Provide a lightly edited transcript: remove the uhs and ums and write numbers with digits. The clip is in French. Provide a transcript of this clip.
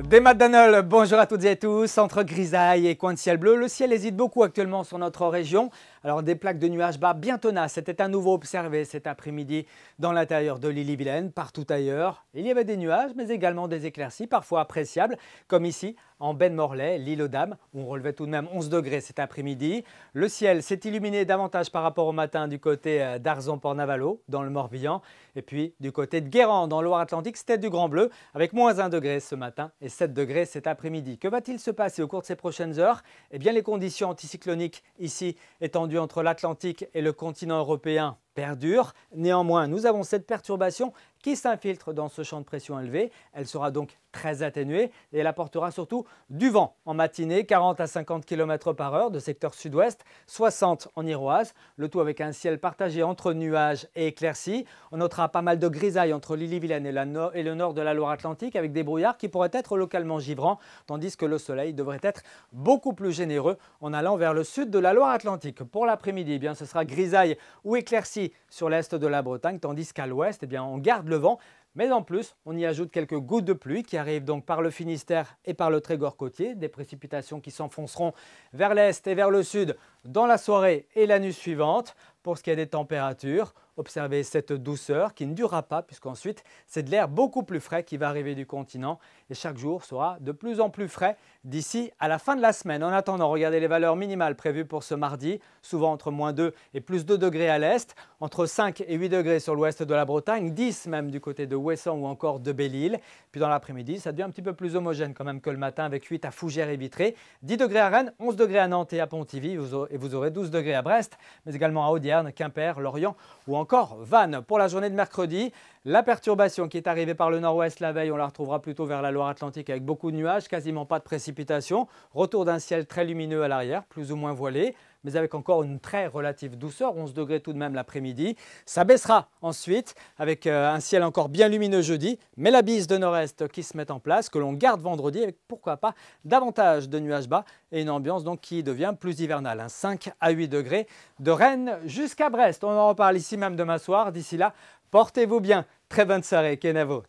Des Madanol, bonjour à toutes et à tous. Entre grisaille et coin de ciel bleu, le ciel hésite beaucoup actuellement sur notre région. Alors des plaques de nuages bas bien tenaces c'était à nouveau observé cet après-midi dans l'intérieur de l'Ille-et-Vilaine. Partout ailleurs, il y avait des nuages mais également des éclaircies parfois appréciables comme ici en Baie-de-Morlaix, l'île aux Dames où on relevait tout de même 11 degrés cet après-midi. Le ciel s'est illuminé davantage par rapport au matin du côté d'Arzon-Port-Navalo dans le Morbihan et puis du côté de Guérande dans Loire-Atlantique c'était du grand bleu avec moins 1 degré ce matin et 7 degrés cet après-midi. Que va-t-il se passer au cours de ces prochaines heures? Eh bien les conditions anticycloniques ici étendues entre l'Atlantique et le continent européen perdure. Néanmoins, nous avons cette perturbation qui s'infiltre dans ce champ de pression élevé. Elle sera donc très atténuée et elle apportera surtout du vent en matinée, 40 à 50 km/h de secteur sud-ouest, 60 en Iroise, le tout avec un ciel partagé entre nuages et éclaircies. On notera pas mal de grisailles entre l'Ille-et-Vilaine et le nord de la Loire-Atlantique avec des brouillards qui pourraient être localement givrants, tandis que le soleil devrait être beaucoup plus généreux en allant vers le sud de la Loire-Atlantique. Pour l'après-midi, eh bien, ce sera grisaille ou éclaircie sur l'est de la Bretagne, tandis qu'à l'ouest, eh bien, on garde le vent. Mais en plus, on y ajoute quelques gouttes de pluie qui arrivent donc par le Finistère et par le Trégor côtier, des précipitations qui s'enfonceront vers l'est et vers le sud dans la soirée et la nuit suivante. Pour ce qui est des températures, observez cette douceur qui ne durera pas puisqu'ensuite c'est de l'air beaucoup plus frais qui va arriver du continent et chaque jour sera de plus en plus frais d'ici à la fin de la semaine. En attendant, regardez les valeurs minimales prévues pour ce mardi, souvent entre -2 et +2 degrés à l'est, entre 5 et 8 degrés sur l'ouest de la Bretagne, 10 même du côté de Ouessant ou encore de Belle-Île. Puis dans l'après-midi, ça devient un petit peu plus homogène quand même que le matin avec 8 à Fougères et Vitré, 10 degrés à Rennes, 11 degrés à Nantes et à Pontivy et vous aurez 12 degrés à Brest, mais également à Audierne, Quimper, Lorient ou encore Vannes. Pour la journée de mercredi, la perturbation qui est arrivée par le nord-ouest la veille, on la retrouvera plutôt vers la Loire-Atlantique avec beaucoup de nuages, quasiment pas de précipitations. Retour d'un ciel très lumineux à l'arrière, plus ou moins voilé, mais avec encore une très relative douceur, 11 degrés tout de même l'après-midi. Ça baissera ensuite avec un ciel encore bien lumineux jeudi, mais la bise de nord-est qui se met en place, que l'on garde vendredi avec pourquoi pas davantage de nuages bas et une ambiance donc qui devient plus hivernale. 5 à 8 degrés de Rennes jusqu'à Brest. On en reparle ici même demain soir. D'ici là, portez-vous bien. Très bonne soirée, Kenavo.